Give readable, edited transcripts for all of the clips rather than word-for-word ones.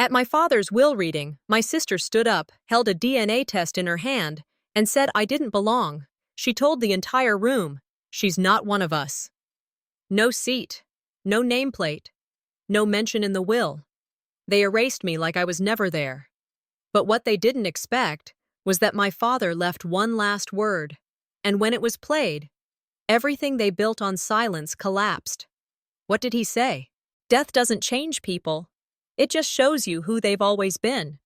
At my father's will reading, my sister stood up, held a DNA test in her hand, and said I didn't belong. She told the entire room, "She's not one of us." No seat, no nameplate, no mention in the will. They erased me like I was never there. But what they didn't expect was that my father left one last word, and when it was played, everything they built on silence collapsed. What did he say? Death doesn't change people. It just shows you who they've always been.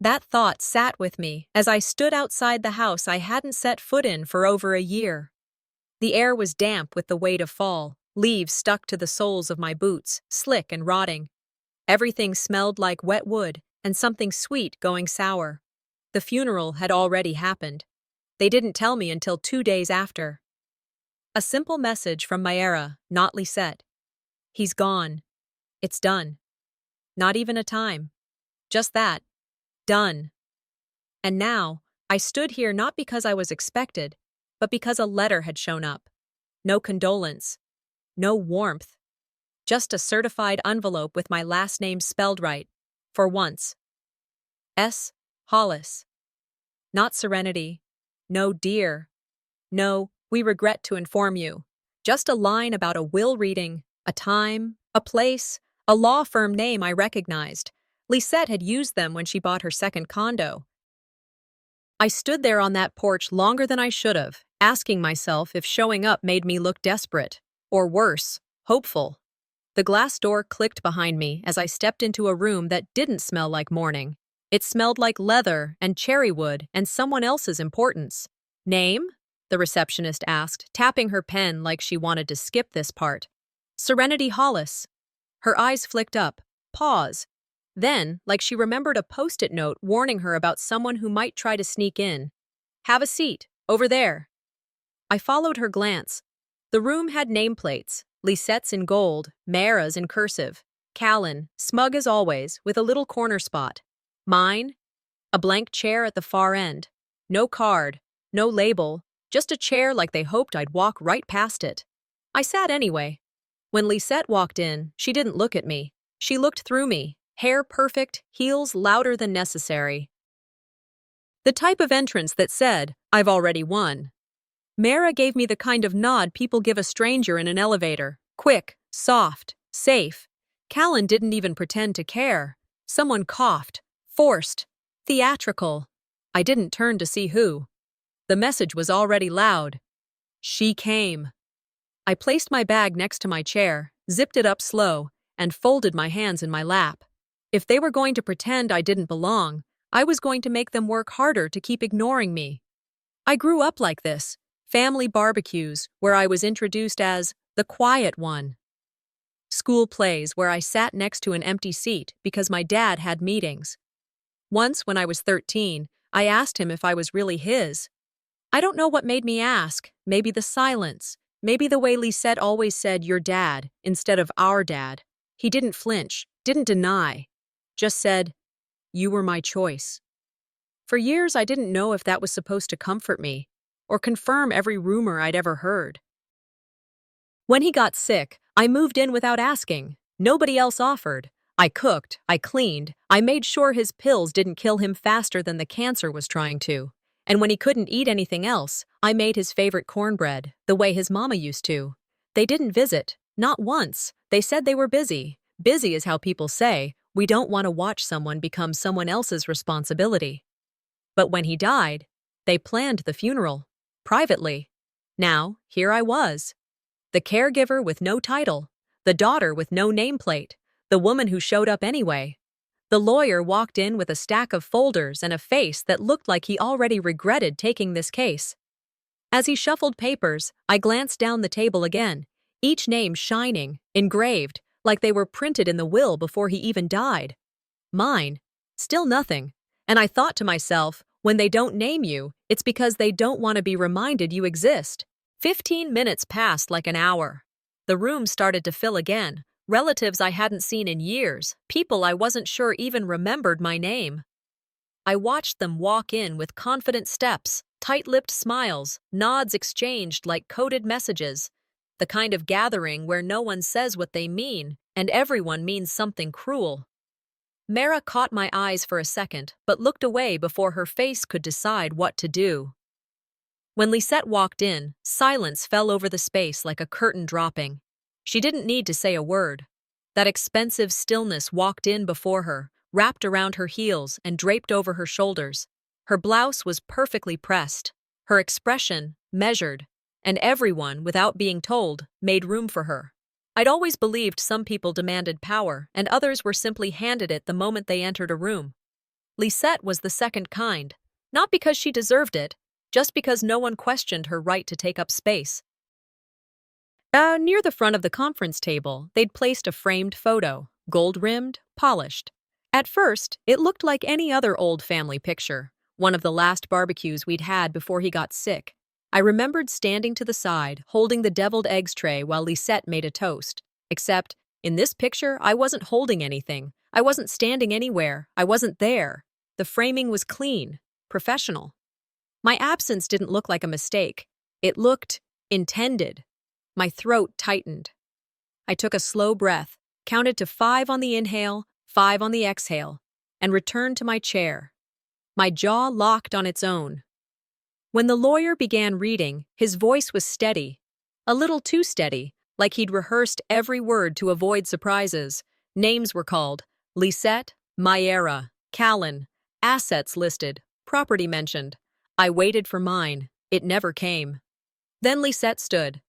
That thought sat with me as I stood outside the house I hadn't set foot in for over a year. The air was damp with the weight of fall, leaves stuck to the soles of my boots, slick and rotting. Everything smelled like wet wood and something sweet going sour. The funeral had already happened. They didn't tell me until 2 days after. A simple message from Mayra, not Lisette. He's gone. It's done. Not even a time. Just that. Done. And now, I stood here not because I was expected, but because a letter had shown up. No condolence. No warmth. Just a certified envelope with my last name spelled right. For once. S. Hollis. Not Serenity. No dear. No, we regret to inform you. Just a line about a will reading, a time, a place, a law firm name I recognized. Lisette had used them when she bought her second condo. I stood there on that porch longer than I should have, asking myself if showing up made me look desperate, or worse, hopeful. The glass door clicked behind me as I stepped into a room that didn't smell like morning. It smelled like leather and cherry wood and someone else's importance. Name? The receptionist asked, tapping her pen like she wanted to skip this part. Serenity Hollis. Her eyes flicked up. Pause. Then, like she remembered a post-it note warning her about someone who might try to sneak in. Have a seat, over there. I followed her glance. The room had nameplates, Lisette's in gold, Mayra's in cursive, Callan, smug as always, with a little corner spot. Mine? A blank chair at the far end. No card, no label, just a chair like they hoped I'd walk right past it. I sat anyway. When Lisette walked in, she didn't look at me. She looked through me. Hair perfect, heels louder than necessary. The type of entrance that said, "I've already won." Mayra gave me the kind of nod people give a stranger in an elevator. Quick, soft, safe. Callan didn't even pretend to care. Someone coughed. Forced. Theatrical. I didn't turn to see who. The message was already loud. She came. I placed my bag next to my chair, zipped it up slow, and folded my hands in my lap. If they were going to pretend I didn't belong, I was going to make them work harder to keep ignoring me. I grew up like this, family barbecues where I was introduced as the quiet one. School plays where I sat next to an empty seat because my dad had meetings. Once when I was 13, I asked him if I was really his. I don't know what made me ask, maybe the silence, maybe the way Lisette always said your dad instead of our dad. He didn't flinch, didn't deny. Just said, "You were my choice." For years, I didn't know if that was supposed to comfort me or confirm every rumor I'd ever heard. When he got sick, I moved in without asking. Nobody else offered. I cooked, I cleaned, I made sure his pills didn't kill him faster than the cancer was trying to. And when he couldn't eat anything else, I made his favorite cornbread, the way his mama used to. They didn't visit, not once. They said they were busy. Busy is how people say, we don't want to watch someone become someone else's responsibility. But when he died, they planned the funeral, privately. Now, here I was. The caregiver with no title, the daughter with no nameplate, the woman who showed up anyway. The lawyer walked in with a stack of folders and a face that looked like he already regretted taking this case. As he shuffled papers, I glanced down the table again, each name shining, engraved, like they were printed in the will before he even died. Mine. Still nothing. And I thought to myself, when they don't name you, it's because they don't want to be reminded you exist. 15 minutes passed like an hour. The room started to fill again. Relatives I hadn't seen in years, people I wasn't sure even remembered my name. I watched them walk in with confident steps, tight-lipped smiles, nods exchanged like coded messages. The kind of gathering where no one says what they mean, and everyone means something cruel. Mara caught my eyes for a second, but looked away before her face could decide what to do. When Lisette walked in, silence fell over the space like a curtain dropping. She didn't need to say a word. That expensive stillness walked in before her, wrapped around her heels and draped over her shoulders. Her blouse was perfectly pressed, her expression measured, and everyone, without being told, made room for her. I'd always believed some people demanded power, and others were simply handed it the moment they entered a room. Lisette was the second kind, not because she deserved it, just because no one questioned her right to take up space. Near the front of the conference table, they'd placed a framed photo, gold-rimmed, polished. At first, it looked like any other old family picture, one of the last barbecues we'd had before he got sick. I remembered standing to the side, holding the deviled eggs tray while Lisette made a toast. Except, in this picture, I wasn't holding anything. I wasn't standing anywhere. I wasn't there. The framing was clean, professional. My absence didn't look like a mistake. It looked intended. My throat tightened. I took a slow breath, counted to 5 on the inhale, 5 on the exhale, and returned to my chair. My jaw locked on its own. When the lawyer began reading, his voice was steady. A little too steady, like he'd rehearsed every word to avoid surprises. Names were called: Lisette, Mayera, Callan, assets listed, property mentioned. I waited for mine. It never came. Then Lisette stood.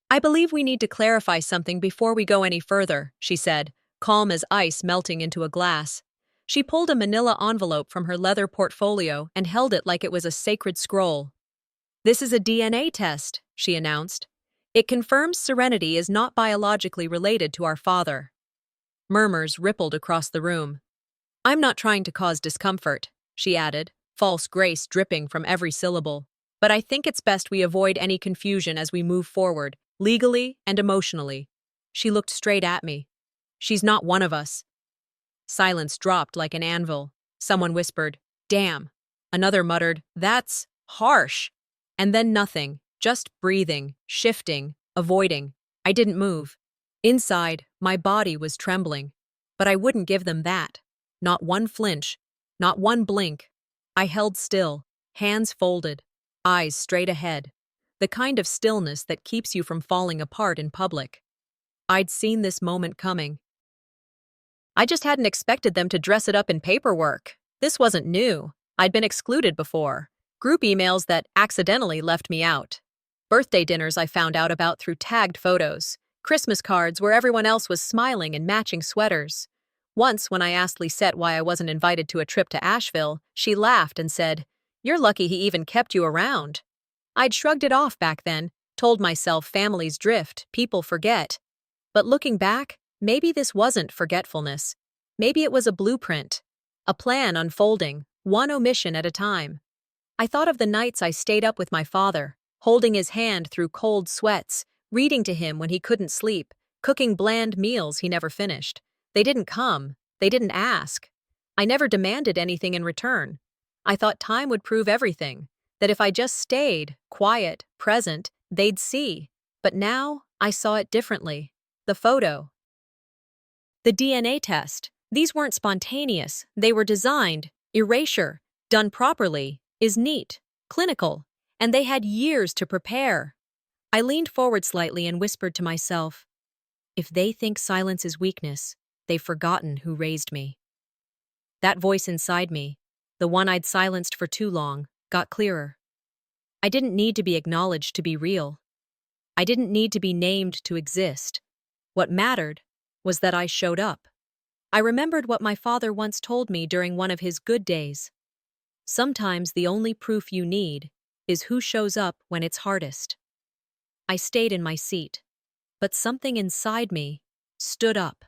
"I believe we need to clarify something before we go any further," she said, calm as ice melting into a glass. She pulled a manila envelope from her leather portfolio and held it like it was a sacred scroll. "This is a DNA test," she announced. "It confirms Serenity is not biologically related to our father." Murmurs rippled across the room. "I'm not trying to cause discomfort," she added, false grace dripping from every syllable. "But I think it's best we avoid any confusion as we move forward, legally and emotionally." She looked straight at me. "She's not one of us." Silence dropped like an anvil. Someone whispered, "Damn." Another muttered, "That's harsh." And then nothing, just breathing, shifting, avoiding. I didn't move. Inside, my body was trembling. But I wouldn't give them that. Not one flinch, not one blink. I held still, hands folded, eyes straight ahead. The kind of stillness that keeps you from falling apart in public. I'd seen this moment coming. I just hadn't expected them to dress it up in paperwork. This wasn't new. I'd been excluded before. Group emails that accidentally left me out. Birthday dinners I found out about through tagged photos. Christmas cards where everyone else was smiling in matching sweaters. Once, when I asked Lisette why I wasn't invited to a trip to Asheville, she laughed and said, "You're lucky he even kept you around." I'd shrugged it off back then, told myself families drift, people forget. But looking back, maybe this wasn't forgetfulness. Maybe it was a blueprint, a plan unfolding, one omission at a time. I thought of the nights I stayed up with my father, holding his hand through cold sweats, reading to him when he couldn't sleep, cooking bland meals he never finished. They didn't come. They didn't ask. I never demanded anything in return. I thought time would prove everything, that if I just stayed, quiet, present, they'd see. But now, I saw it differently. The photo. The DNA test. These weren't spontaneous. They were designed. Erasure, done properly, is neat, clinical, and they had years to prepare. I leaned forward slightly and whispered to myself, "If they think silence is weakness, they've forgotten who raised me." That voice inside me, the one I'd silenced for too long, got clearer. I didn't need to be acknowledged to be real. I didn't need to be named to exist. What mattered was that I showed up. I remembered what my father once told me during one of his good days. Sometimes the only proof you need is who shows up when it's hardest. I stayed in my seat, but something inside me stood up.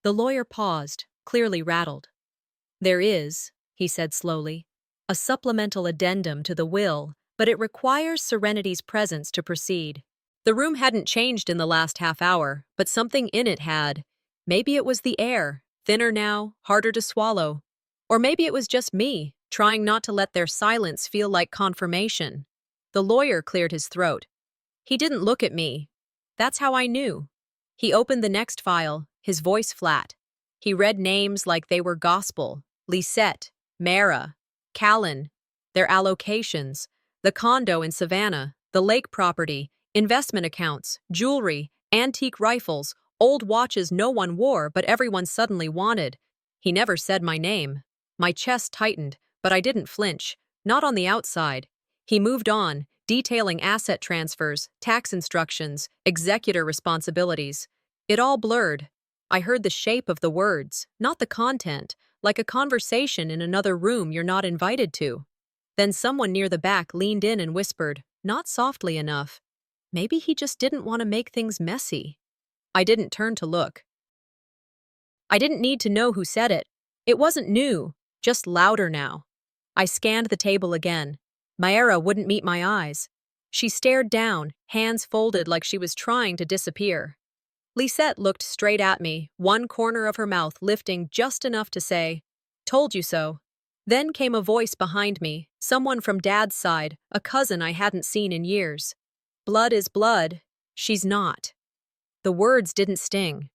The lawyer paused, clearly rattled. "There is," he said slowly, "a supplemental addendum to the will, but it requires Serenity's presence to proceed." The room hadn't changed in the last half hour, but something in it had. Maybe it was the air, thinner now, harder to swallow. Or maybe it was just me, trying not to let their silence feel like confirmation. The lawyer cleared his throat. He didn't look at me. That's how I knew. He opened the next file, his voice flat. He read names like they were gospel: Lisette, Mara, Callan, their allocations, the condo in Savannah, the lake property, investment accounts, jewelry, antique rifles, old watches no one wore but everyone suddenly wanted. He never said my name. My chest tightened, but I didn't flinch, not on the outside. He moved on, detailing asset transfers, tax instructions, executor responsibilities. It all blurred. I heard the shape of the words, not the content, like a conversation in another room you're not invited to. Then someone near the back leaned in and whispered, not softly enough. Maybe he just didn't want to make things messy. I didn't turn to look. I didn't need to know who said it. It wasn't new, just louder now. I scanned the table again. Mayra wouldn't meet my eyes. She stared down, hands folded like she was trying to disappear. Lisette looked straight at me, one corner of her mouth lifting just enough to say, "Told you so." Then came a voice behind me, someone from Dad's side, a cousin I hadn't seen in years. "Blood is blood. She's not." The words didn't sting.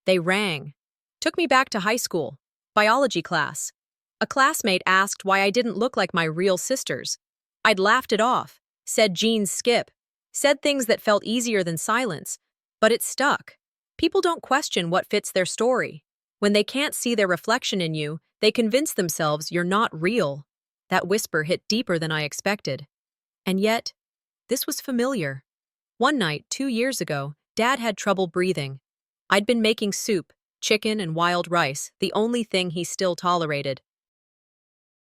They rang. Took me back to high school, biology class. A classmate asked why I didn't look like my real sisters. I'd laughed it off, said genes skip, said things that felt easier than silence, but it stuck. People don't question what fits their story. When they can't see their reflection in you, they convince themselves you're not real. That whisper hit deeper than I expected. And yet, this was familiar. One night, 2 years ago, Dad had trouble breathing. I'd been making soup, chicken and wild rice, the only thing he still tolerated.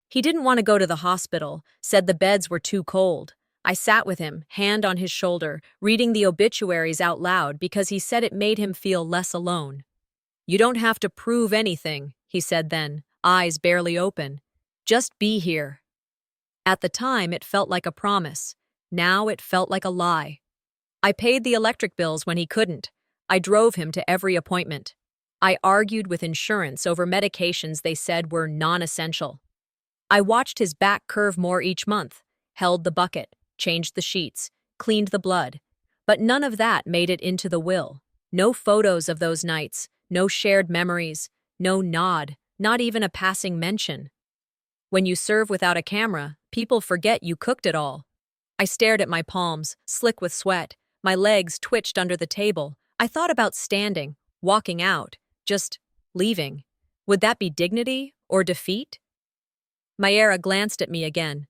He didn't want to go to the hospital, said the beds were too cold. I sat with him, hand on his shoulder, reading the obituaries out loud because he said it made him feel less alone. "You don't have to prove anything," he said then, eyes barely open. "Just be here." At the time, it felt like a promise. Now it felt like a lie. I paid the electric bills when he couldn't. I drove him to every appointment. I argued with insurance over medications they said were non-essential. I watched his back curve more each month, held the bucket, changed the sheets, cleaned the blood. But none of that made it into the will. No photos of those nights, no shared memories, no nod, not even a passing mention. When you serve without a camera, people forget you cooked it all. I stared at my palms, slick with sweat. My legs twitched under the table. I thought about standing, walking out, just leaving. Would that be dignity or defeat? Mayra glanced at me again.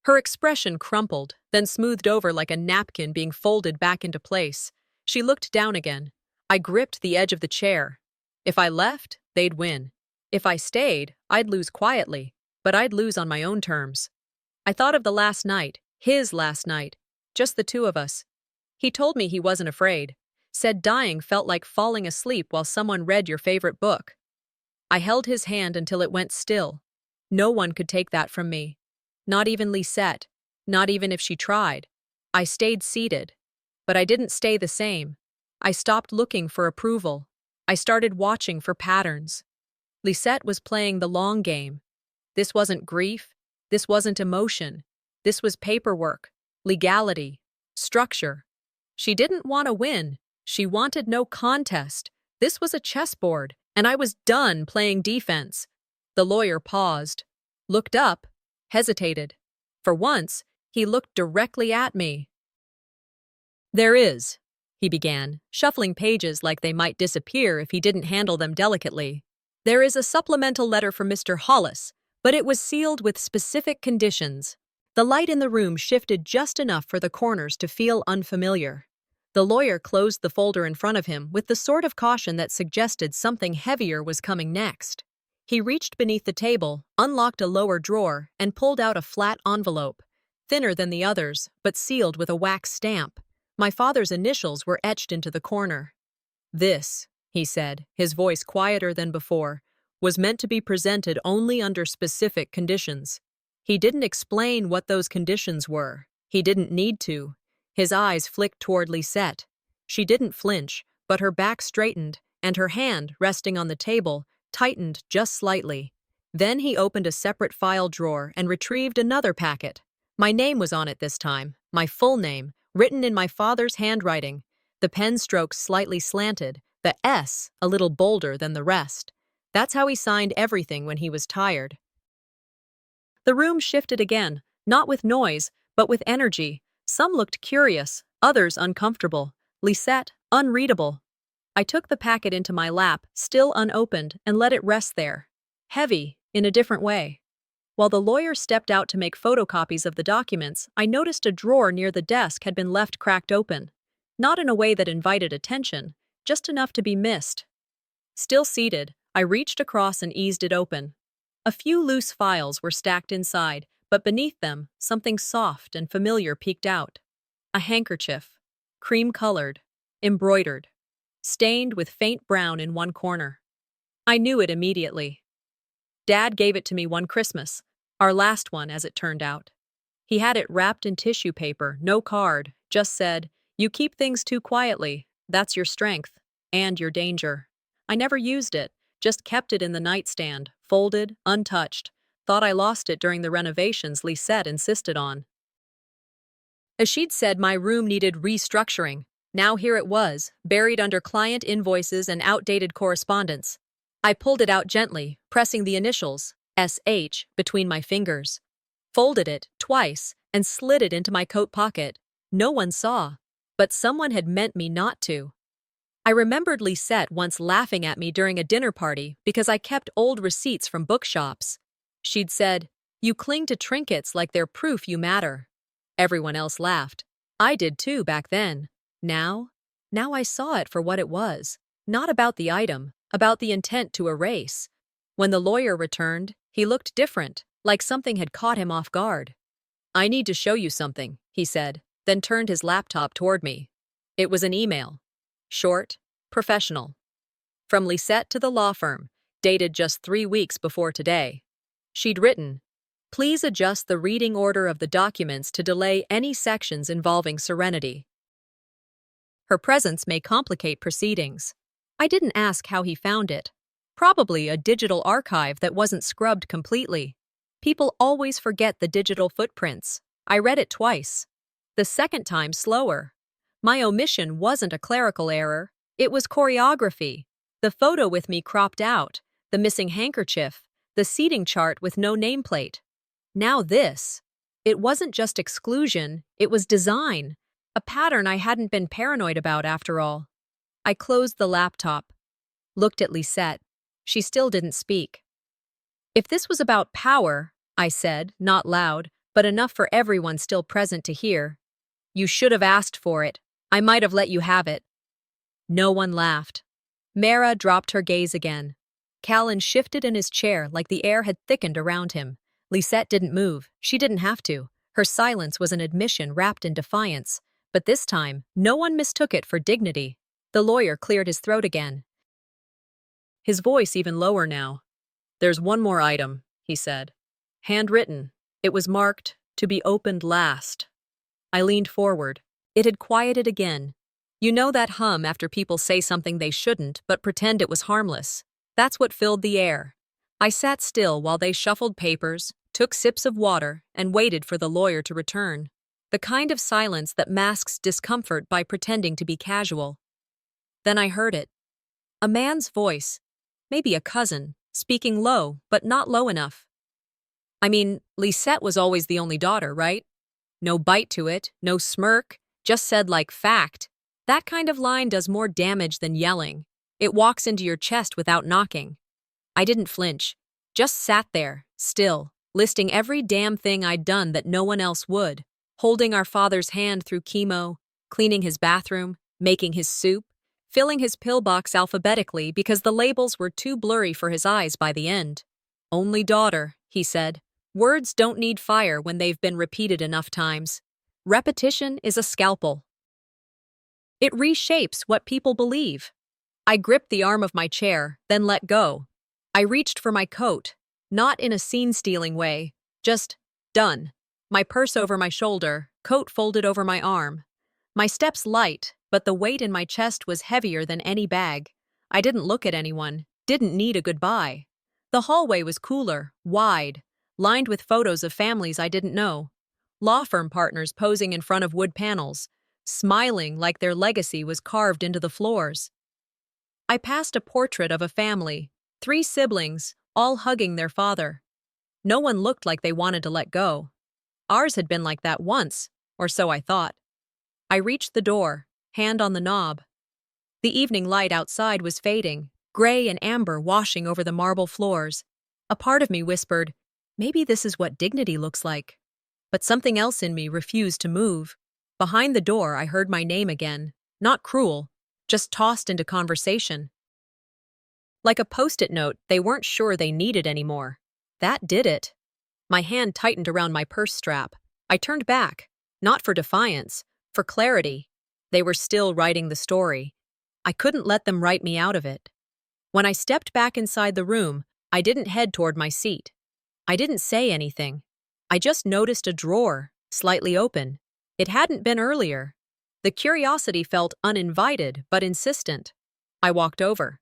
Her expression crumpled, then smoothed over like a napkin being folded back into place. She looked down again. I gripped the edge of the chair. If I left, they'd win. If I stayed, I'd lose quietly, but I'd lose on my own terms. I thought of the last night, his last night, just the two of us. He told me he wasn't afraid, said dying felt like falling asleep while someone read your favorite book. I held his hand until it went still. No one could take that from me. Not even Lisette, not even if she tried. I stayed seated. But I didn't stay the same. I stopped looking for approval. I started watching for patterns. Lisette was playing the long game. This wasn't grief. This wasn't emotion. This was paperwork, legality, structure. She didn't want to win. She wanted no contest. This was a chessboard, and I was done playing defense. The lawyer paused, looked up, hesitated. For once, he looked directly at me. "There is," he began, shuffling pages like they might disappear if he didn't handle them delicately. "There is a supplemental letter from Mr. Hollis, but it was sealed with specific conditions." The light in the room shifted just enough for the corners to feel unfamiliar. The lawyer closed the folder in front of him with the sort of caution that suggested something heavier was coming next. He reached beneath the table, unlocked a lower drawer, and pulled out a flat envelope, thinner than the others, but sealed with a wax stamp. My father's initials were etched into the corner. "This," he said, his voice quieter than before, "was meant to be presented only under specific conditions." He didn't explain what those conditions were. He didn't need to. His eyes flicked toward Lisette. She didn't flinch, but her back straightened, and her hand, resting on the table, tightened just slightly. Then he opened a separate file drawer and retrieved another packet. My name was on it this time, my full name, written in my father's handwriting. The pen strokes slightly slanted, The S a little bolder than the rest. That's how he signed everything when he was tired. The room shifted again, not with noise, but with energy. Some looked curious, others uncomfortable. Lisette, unreadable. I took the packet into my lap, still unopened, and let it rest there. Heavy, in a different way. While the lawyer stepped out to make photocopies of the documents, I noticed a drawer near the desk had been left cracked open. Not in a way that invited attention, just enough to be missed. Still seated, I reached across and eased it open. A few loose files were stacked inside, but beneath them, something soft and familiar peeked out. A handkerchief, cream-colored, embroidered, stained with faint brown in one corner. I knew it immediately. Dad gave it to me one Christmas, our last one as it turned out. He had it wrapped in tissue paper, no card, just said, "You keep things too quietly, that's your strength, and your danger." I never used it, just kept it in the nightstand, folded, untouched. Thought I lost it during the renovations Lisette insisted on. As she'd said, my room needed restructuring. Now here it was, buried under client invoices and outdated correspondence. I pulled it out gently, pressing the initials, SH, between my fingers. Folded it, twice, and slid it into my coat pocket. No one saw, but someone had meant me not to. I remembered Lisette once laughing at me during a dinner party because I kept old receipts from bookshops. She'd said, "You cling to trinkets like they're proof you matter." Everyone else laughed. I did too back then. Now I saw it for what it was. Not about the item, about the intent to erase. When the lawyer returned, he looked different, like something had caught him off guard. "I need to show you something," he said, then turned his laptop toward me. It was an email. Short, professional. From Lisette to the law firm, dated just 3 weeks before today. She'd written, "Please adjust the reading order of the documents to delay any sections involving Serenity. Her presence may complicate proceedings." I didn't ask how he found it. Probably a digital archive that wasn't scrubbed completely. People always forget the digital footprints. I read it twice. The second time slower. My omission wasn't a clerical error. It was choreography. The photo with me cropped out, the missing handkerchief, the seating chart with no nameplate. Now this. It wasn't just exclusion, it was design. A pattern I hadn't been paranoid about after all. I closed the laptop. Looked at Lisette. She still didn't speak. "If this was about power," I said, not loud, but enough for everyone still present to hear, "you should have asked for it. I might have let you have it." No one laughed. Mara dropped her gaze again. Callan shifted in his chair like the air had thickened around him. Lisette didn't move. She didn't have to. Her silence was an admission wrapped in defiance. But this time, no one mistook it for dignity. The lawyer cleared his throat again. His voice even lower now. "There's one more item," he said. "Handwritten. It was marked, 'To be opened last.'" I leaned forward. It had quieted again. You know that hum after people say something they shouldn't, but pretend it was harmless. That's what filled the air. I sat still while they shuffled papers, took sips of water, and waited for the lawyer to return. The kind of silence that masks discomfort by pretending to be casual. Then I heard it. A man's voice, maybe a cousin, speaking low, but not low enough. I mean, Lisette was always the only daughter, right? No bite to it, no smirk, just said like fact. That kind of line does more damage than yelling. It walks into your chest without knocking. I didn't flinch, just sat there, still, listing every damn thing I'd done that no one else would, holding our father's hand through chemo, cleaning his bathroom, making his soup, filling his pillbox alphabetically because the labels were too blurry for his eyes by the end. "Only daughter," he said. Words don't need fire when they've been repeated enough times. Repetition is a scalpel. It reshapes what people believe. I gripped the arm of my chair, then let go. I reached for my coat, not in a scene-stealing way, just done. My purse over my shoulder, coat folded over my arm. My steps light, but the weight in my chest was heavier than any bag. I didn't look at anyone, didn't need a goodbye. The hallway was cooler, wide, lined with photos of families I didn't know. Law firm partners posing in front of wood panels, smiling like their legacy was carved into the floors. I passed a portrait of a family, 3 siblings, all hugging their father. No one looked like they wanted to let go. Ours had been like that once, or so I thought. I reached the door, hand on the knob. The evening light outside was fading, gray and amber washing over the marble floors. A part of me whispered, maybe this is what dignity looks like. But something else in me refused to move. Behind the door, I heard my name again, not cruel, just tossed into conversation. Like a post-it note they weren't sure they needed anymore. That did it. My hand tightened around my purse strap. I turned back, not for defiance, for clarity. They were still writing the story. I couldn't let them write me out of it. When I stepped back inside the room, I didn't head toward my seat. I didn't say anything. I just noticed a drawer, slightly open. It hadn't been earlier. The curiosity felt uninvited but insistent. I walked over,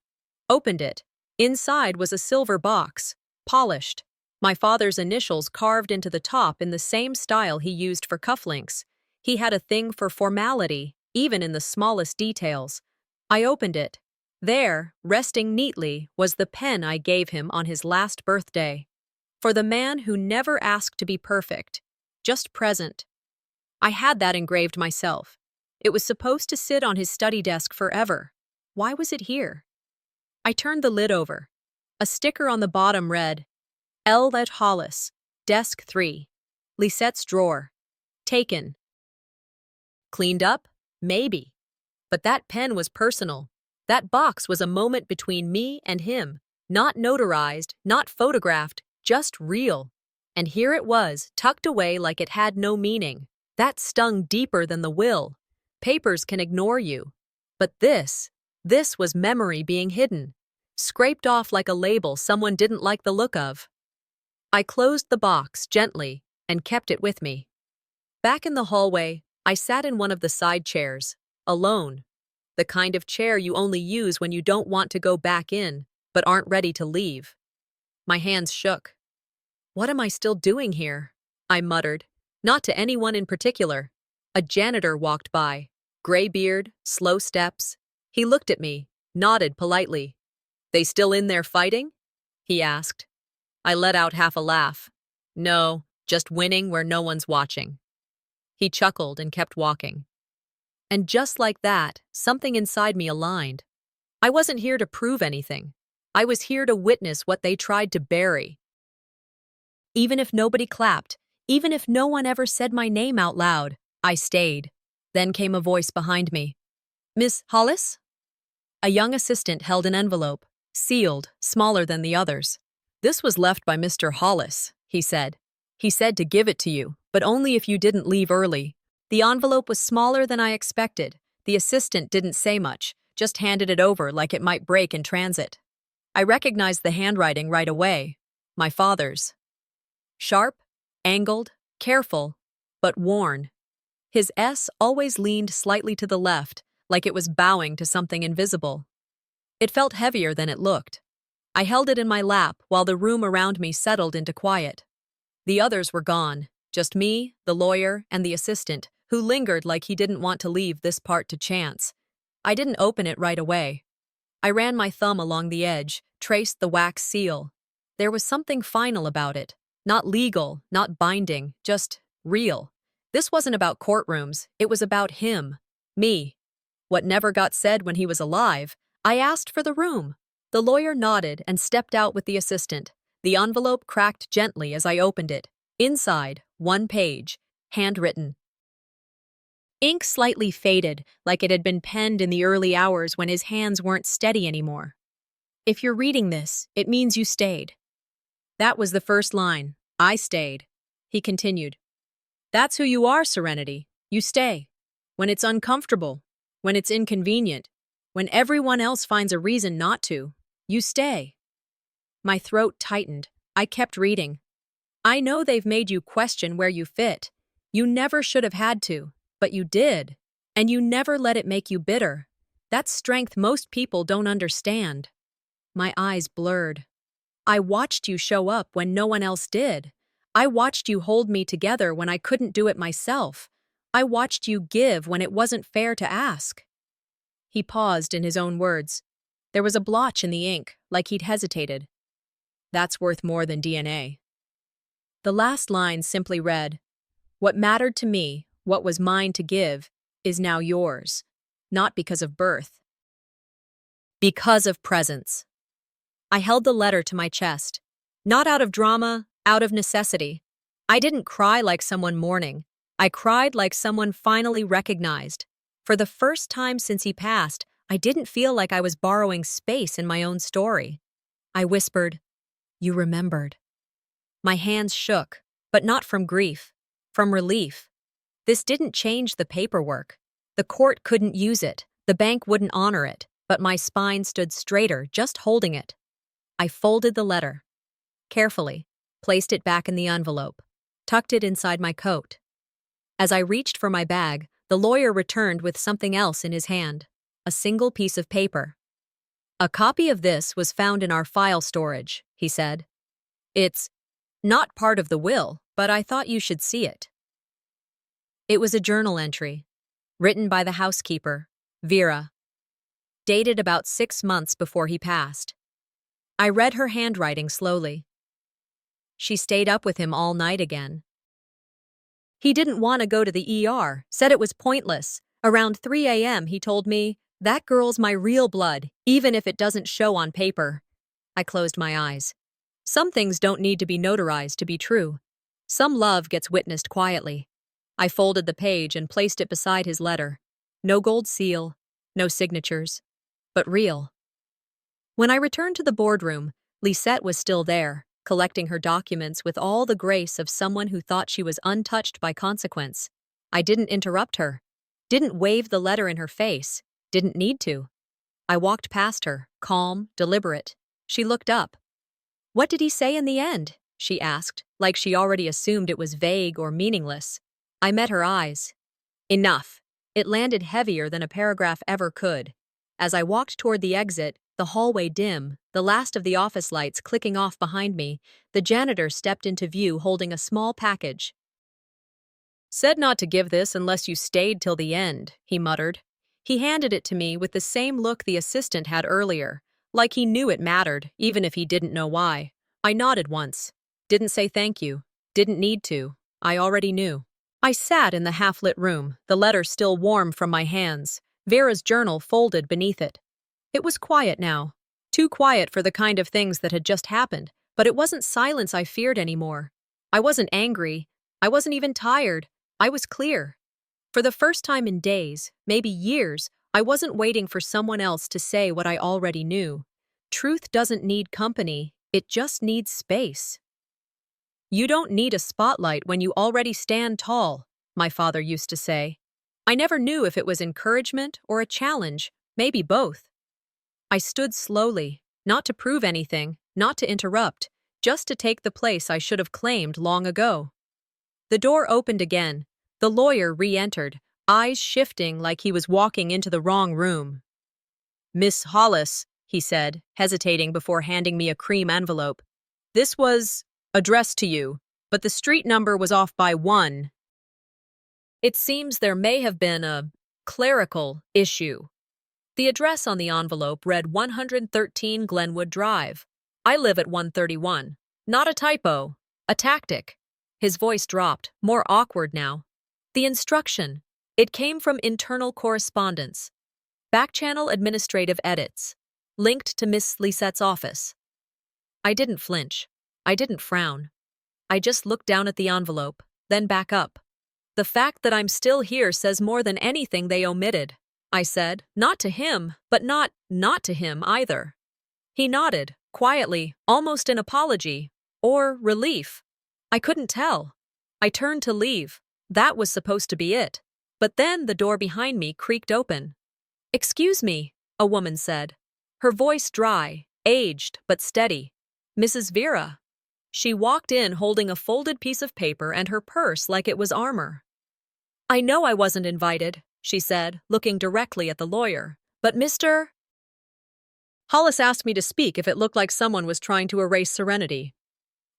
opened it. Inside was a silver box, polished. My father's initials carved into the top in the same style he used for cufflinks. He had a thing for formality, even in the smallest details. I opened it. There, resting neatly, was the pen I gave him on his last birthday. For the man who never asked to be perfect, just present. I had that engraved myself. It was supposed to sit on his study desk forever. Why was it here? I turned the lid over. A sticker on the bottom read, L. at Hollis, Desk 3. Lisette's drawer. Taken. Cleaned up? Maybe. But that pen was personal. That box was a moment between me and him. Not notarized, not photographed, just real. And here it was, tucked away like it had no meaning. That stung deeper than the will. Papers can ignore you. But this was memory being hidden. Scraped off like a label someone didn't like the look of. I closed the box gently and kept it with me. Back in the hallway, I sat in one of the side chairs, alone. The kind of chair you only use when you don't want to go back in, but aren't ready to leave. My hands shook. What am I still doing here? I muttered, not to anyone in particular. A janitor walked by, gray beard, slow steps. He looked at me, nodded politely. They still in there fighting? He asked. I let out half a laugh. No, just winning where no one's watching. He chuckled and kept walking. And just like that, something inside me aligned. I wasn't here to prove anything. I was here to witness what they tried to bury. Even if nobody clapped, even if no one ever said my name out loud, I stayed. Then came a voice behind me. Miss Hollis? A young assistant held an envelope, sealed, smaller than the others. This was left by Mr. Hollis, he said. He said to give it to you, but only if you didn't leave early. The envelope was smaller than I expected. The assistant didn't say much, just handed it over like it might break in transit. I recognized the handwriting right away. My father's. Sharp, angled, careful, but worn. His S always leaned slightly to the left, like it was bowing to something invisible. It felt heavier than it looked. I held it in my lap while the room around me settled into quiet. The others were gone, just me, the lawyer, and the assistant, who lingered like he didn't want to leave this part to chance. I didn't open it right away. I ran my thumb along the edge, traced the wax seal. There was something final about it. Not legal, not binding, just real. This wasn't about courtrooms, it was about him, me. What never got said when he was alive, I asked for the room. The lawyer nodded and stepped out with the assistant. The envelope cracked gently as I opened it. Inside, 1 page, handwritten. Ink slightly faded, like it had been penned in the early hours when his hands weren't steady anymore. If you're reading this, it means you stayed. That was the first line. I stayed. He continued. That's who you are, Serenity. You stay. When it's uncomfortable, when it's inconvenient, when everyone else finds a reason not to, you stay. My throat tightened. I kept reading. I know they've made you question where you fit. You never should have had to, but you did. And you never let it make you bitter. That's strength most people don't understand. My eyes blurred. I watched you show up when no one else did. I watched you hold me together when I couldn't do it myself. I watched you give when it wasn't fair to ask. He paused in his own words. There was a blotch in the ink, like he'd hesitated. That's worth more than DNA. The last line simply read, "What mattered to me, what was mine to give, is now yours. Not because of birth. Because of presence." I held the letter to my chest. Not out of drama, out of necessity. I didn't cry like someone mourning. I cried like someone finally recognized. For the first time since he passed, I didn't feel like I was borrowing space in my own story. I whispered, "You remembered." My hands shook, but not from grief, from relief. This didn't change the paperwork. The court couldn't use it, the bank wouldn't honor it, but my spine stood straighter just holding it. I folded the letter, carefully, placed it back in the envelope, tucked it inside my coat. As I reached for my bag, the lawyer returned with something else in his hand, a single piece of paper. "A copy of this was found in our file storage," he said. "It's not part of the will, but I thought you should see it." It was a journal entry, written by the housekeeper, Vera, dated about 6 months before he passed. I read her handwriting slowly. She stayed up with him all night again. He didn't want to go to the ER, said it was pointless. Around 3 a.m. he told me, "That girl's my real blood, even if it doesn't show on paper." I closed my eyes. Some things don't need to be notarized to be true. Some love gets witnessed quietly. I folded the page and placed it beside his letter. No gold seal, no signatures, but real. When I returned to the boardroom, Lisette was still there, collecting her documents with all the grace of someone who thought she was untouched by consequence. I didn't interrupt her, didn't wave the letter in her face, didn't need to. I walked past her, calm, deliberate. She looked up. "What did he say in the end?" she asked, like she already assumed it was vague or meaningless. I met her eyes. Enough. It landed heavier than a paragraph ever could. As I walked toward the exit, the hallway dim, the last of the office lights clicking off behind me, the janitor stepped into view holding a small package. "Said not to give this unless you stayed till the end," he muttered. He handed it to me with the same look the assistant had earlier, like he knew it mattered, even if he didn't know why. I nodded once. Didn't say thank you. Didn't need to. I already knew. I sat in the half-lit room, the letter still warm from my hands, Vera's journal folded beneath it. It was quiet now. Too quiet for the kind of things that had just happened, but it wasn't silence I feared anymore. I wasn't angry. I wasn't even tired. I was clear. For the first time in days, maybe years, I wasn't waiting for someone else to say what I already knew. Truth doesn't need company, it just needs space. "You don't need a spotlight when you already stand tall," my father used to say. I never knew if it was encouragement or a challenge, maybe both. I stood slowly, not to prove anything, not to interrupt, just to take the place I should have claimed long ago. The door opened again. The lawyer re-entered, eyes shifting like he was walking into the wrong room. "Miss Hollis," he said, hesitating before handing me a cream envelope. "This was addressed to you, but the street number was off by 1. It seems there may have been a clerical issue." The address on the envelope read 113 Glenwood Drive. I live at 131. Not a typo. A tactic. His voice dropped, more awkward now. The instruction. It came from internal correspondence. Backchannel administrative edits. Linked to Miss Lisette's office. I didn't flinch. I didn't frown. I just looked down at the envelope, then back up. "The fact that I'm still here says more than anything they omitted," I said, not to him, but not to him either. He nodded, quietly, almost in apology, or relief. I couldn't tell. I turned to leave. That was supposed to be it. But then the door behind me creaked open. "Excuse me," a woman said. Her voice dry, aged, but steady. "Mrs. Vera." She walked in holding a folded piece of paper and her purse like it was armor. "I know I wasn't invited," she said, looking directly at the lawyer. "But Mr. Hollis asked me to speak if it looked like someone was trying to erase Serenity."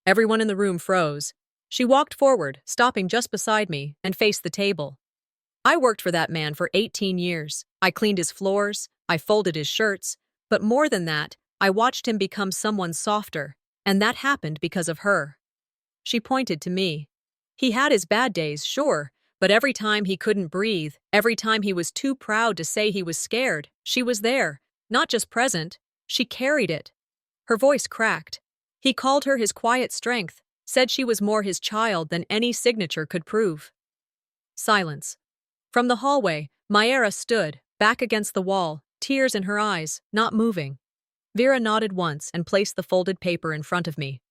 Everyone in the room froze. She walked forward, stopping just beside me, and faced the table. "I worked for that man for 18 years. I cleaned his floors, I folded his shirts, But more than that, I watched him become someone softer, and that happened because of her. She pointed to me. He had his bad days, sure, but every time he couldn't breathe, every time he was too proud to say he was scared, she was there, not just present, she carried it. Her voice cracked. He called her his quiet strength, said she was more his child than any signature could prove. Silence. From the hallway, Mayra stood, back against the wall, tears in her eyes, not moving. Vera nodded once and placed the folded paper in front of me.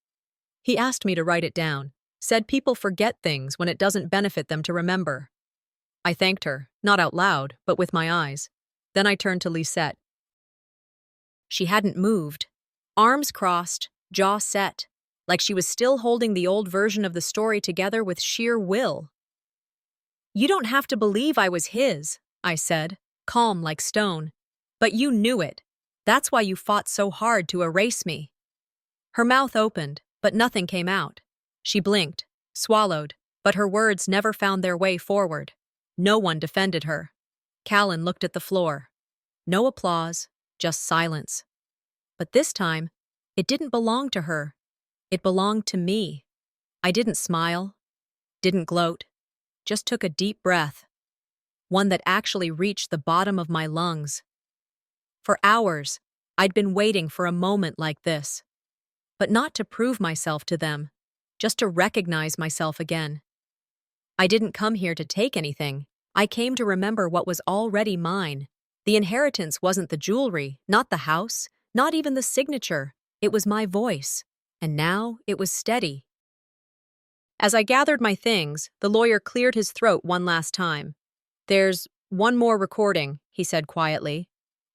He asked me to write it down, said people forget things when it doesn't benefit them to remember. I thanked her, not out loud, but with my eyes. Then I turned to Lisette. She hadn't moved. Arms crossed, jaw set, like she was still holding the old version of the story together with sheer will. "You don't have to believe I was his," I said, calm like stone. "But you knew it. That's why you fought so hard to erase me." Her mouth opened, but nothing came out. She blinked, swallowed, but her words never found their way forward. No one defended her. Callan looked at the floor. No applause, just silence. But this time, it didn't belong to her. It belonged to me. I didn't smile, didn't gloat, just took a deep breath. One that actually reached the bottom of my lungs. For hours, I'd been waiting for a moment like this. But not to prove myself to them, just to recognize myself again. I didn't come here to take anything. I came to remember what was already mine. The inheritance wasn't the jewelry, not the house, not even the signature. It was my voice. And now it was steady. As I gathered my things, the lawyer cleared his throat one last time. "There's one more recording," he said quietly.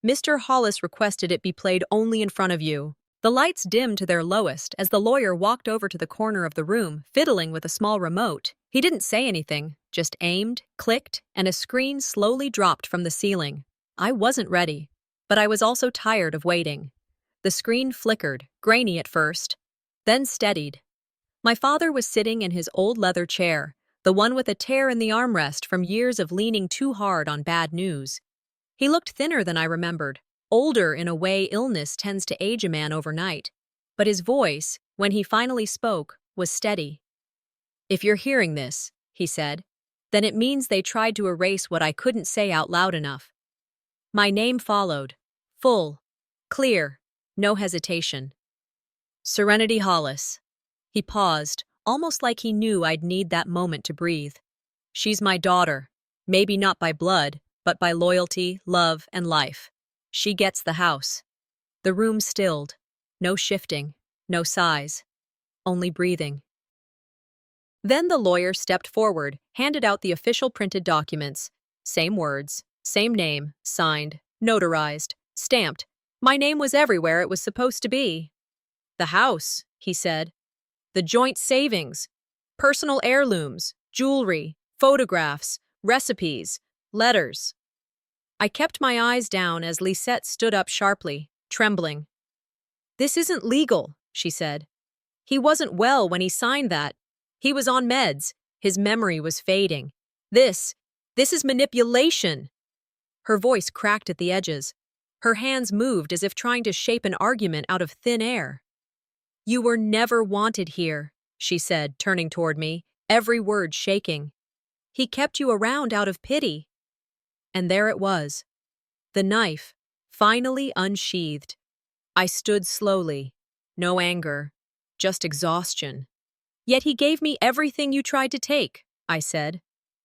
"Mr. Hollis requested it be played only in front of you." The lights dimmed to their lowest as the lawyer walked over to the corner of the room, fiddling with a small remote. He didn't say anything, just aimed, clicked, and a screen slowly dropped from the ceiling. I wasn't ready, but I was also tired of waiting. The screen flickered, grainy at first, then steadied. My father was sitting in his old leather chair, the one with a tear in the armrest from years of leaning too hard on bad news. He looked thinner than I remembered. Older in a way illness tends to age a man overnight, but his voice, when he finally spoke, was steady. "If you're hearing this," he said, "then it means they tried to erase what I couldn't say out loud enough." My name followed, full, clear, no hesitation. "Serenity Hollis." He paused, almost like he knew I'd need that moment to breathe. "She's my daughter, maybe not by blood, but by loyalty, love, and life. She gets the house." The room stilled. No shifting, no sighs, only breathing. Then the lawyer stepped forward, handed out the official printed documents. Same words, same name, signed, notarized, stamped. My name was everywhere it was supposed to be. "The house," he said. "The joint savings, personal heirlooms, jewelry, photographs, recipes, letters." I kept my eyes down as Lisette stood up sharply, trembling. "This isn't legal," she said. "He wasn't well when he signed that. He was on meds. His memory was fading. This is manipulation." Her voice cracked at the edges. Her hands moved as if trying to shape an argument out of thin air. "You were never wanted here," she said, turning toward me, every word shaking. "He kept you around out of pity." And there it was. The knife, finally unsheathed. I stood slowly. No anger, just exhaustion. "Yet he gave me everything you tried to take," I said.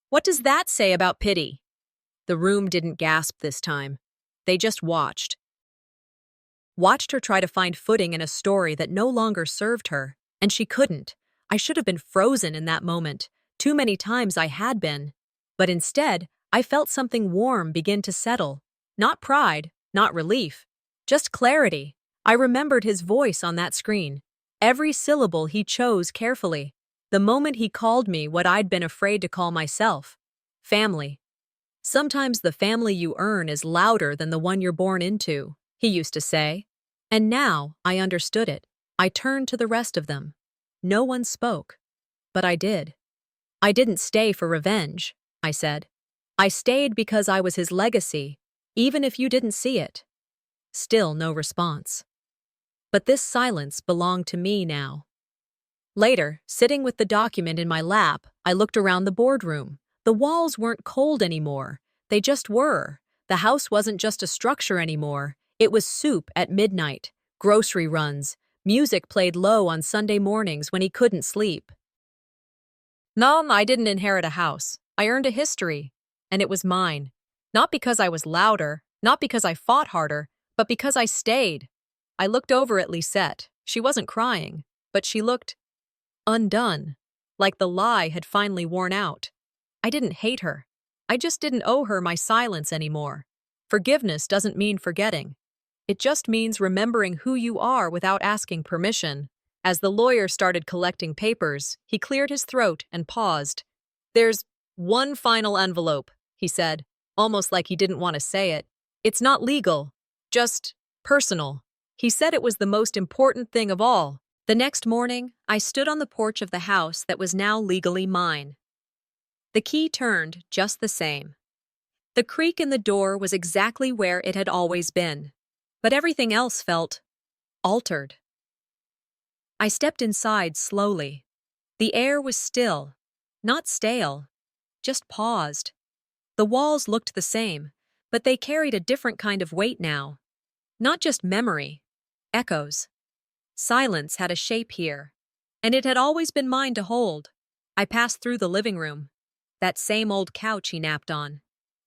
"What does that say about pity?" The room didn't gasp this time. They just watched. Watched her try to find footing in a story that no longer served her, and she couldn't. I should have been frozen in that moment. Too many times I had been. But instead, I felt something warm begin to settle. Not pride, not relief, just clarity. I remembered his voice on that screen. Every syllable he chose carefully. The moment he called me what I'd been afraid to call myself. Family. "Sometimes the family you earn is louder than the one you're born into," he used to say. And now I understood it. I turned to the rest of them. No one spoke. But I did. "I didn't stay for revenge," I said. "I stayed because I was his legacy, even if you didn't see it." Still no response. But this silence belonged to me now. Later, sitting with the document in my lap, I looked around the boardroom. The walls weren't cold anymore. They just were. The house wasn't just a structure anymore. It was soup at midnight, grocery runs, music played low on Sunday mornings when he couldn't sleep. No, I didn't inherit a house. I earned a history, and it was mine. Not because I was louder, not because I fought harder, but because I stayed. I looked over at Lisette. She wasn't crying, but she looked undone, like the lie had finally worn out. I didn't hate her. I just didn't owe her my silence anymore. Forgiveness doesn't mean forgetting. It just means remembering who you are without asking permission. As the lawyer started collecting papers, he cleared his throat and paused. There's one final envelope, he said, almost like he didn't want to say it. It's not legal, just personal. He said it was the most important thing of all. The next morning, I stood on the porch of the house that was now legally mine. The key turned just the same. The creak in the door was exactly where it had always been, but everything else felt altered. I stepped inside slowly. The air was still, not stale, just paused. The walls looked the same, but they carried a different kind of weight now. Not just memory, echoes. Silence had a shape here, and it had always been mine to hold. I passed through the living room. That same old couch he napped on.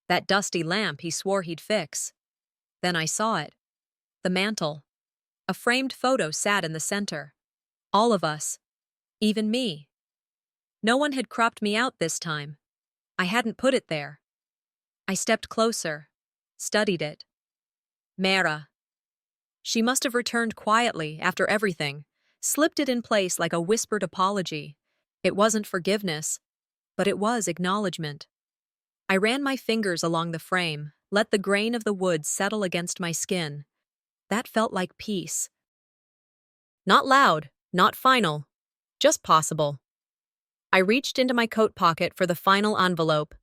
That dusty lamp he swore he'd fix. Then I saw it. The mantel. A framed photo sat in the center. All of us. Even me. No one had cropped me out this time. I hadn't put it there. I stepped closer. Studied it. Mera. She must have returned quietly after everything, slipped it in place like a whispered apology. It wasn't forgiveness, but it was acknowledgement. I ran my fingers along the frame, let the grain of the wood settle against my skin. That felt like peace. Not loud, not final, just possible. I reached into my coat pocket for the final envelope,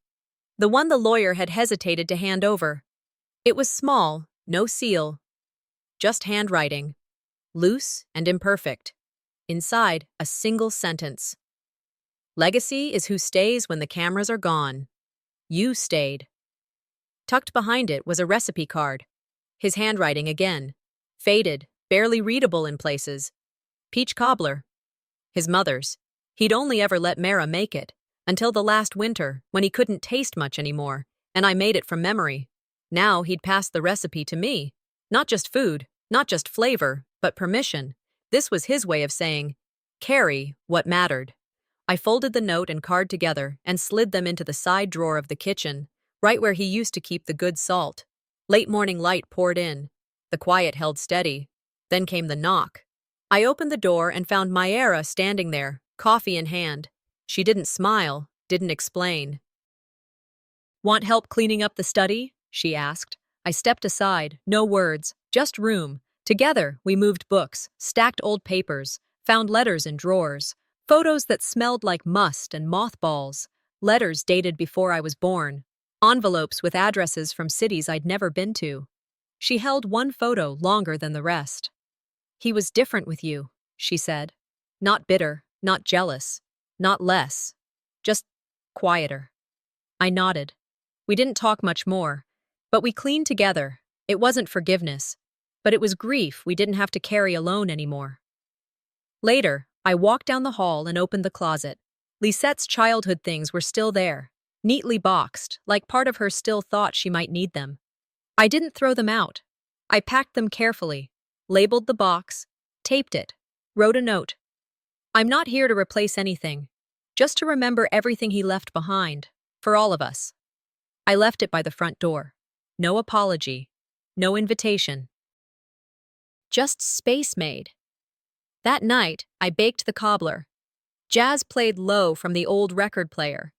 the one the lawyer had hesitated to hand over. It was small, no seal, just handwriting, loose and imperfect. Inside, a single sentence. Legacy is who stays when the cameras are gone. You stayed. Tucked behind it was a recipe card. His handwriting again. Faded, barely readable in places. Peach cobbler. His mother's. He'd only ever let Mera make it, until the last winter, when he couldn't taste much anymore, and I made it from memory. Now he'd passed the recipe to me. Not just food, not just flavor, but permission. This was his way of saying, carry what mattered. I folded the note and card together and slid them into the side drawer of the kitchen, right where he used to keep the good salt. Late morning light poured in. The quiet held steady. Then came the knock. I opened the door and found Mayra standing there, coffee in hand. She didn't smile, didn't explain. Want help cleaning up the study? She asked. I stepped aside, no words, just room. Together, we moved books, stacked old papers, found letters in drawers, photos that smelled like must and mothballs, letters dated before I was born, envelopes with addresses from cities I'd never been to. She held one photo longer than the rest. He was different with you, she said. Not bitter, not jealous, not less, just quieter. I nodded. We didn't talk much more, but we cleaned together. It wasn't forgiveness, but it was grief we didn't have to carry alone anymore. Later, I walked down the hall and opened the closet. Lisette's childhood things were still there, neatly boxed, like part of her still thought she might need them. I didn't throw them out. I packed them carefully, labeled the box, taped it, wrote a note. I'm not here to replace anything, just to remember everything he left behind, for all of us. I left it by the front door. No apology, no invitation. Just space made. That night, I baked the cobbler. Jazz played low from the old record player.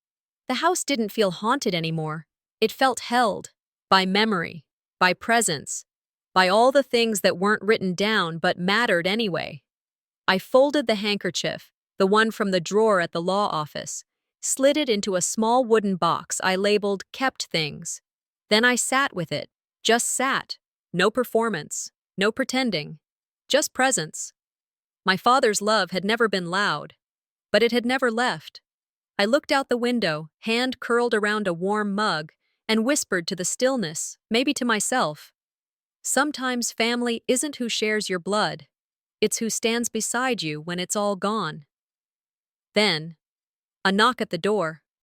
The house didn't feel haunted anymore. It felt held, by memory, by presence, by all the things that weren't written down but mattered anyway. I folded the handkerchief, the one from the drawer at the law office, slid it into a small wooden box I labeled Kept Things. Then I sat with it, just sat. No performance, no pretending, just presence. My father's love had never been loud, but it had never left. I looked out the window, hand curled around a warm mug, and whispered to the stillness, maybe to myself. Sometimes family isn't who shares your blood, it's who stands beside you when it's all gone. Then, a knock at the door.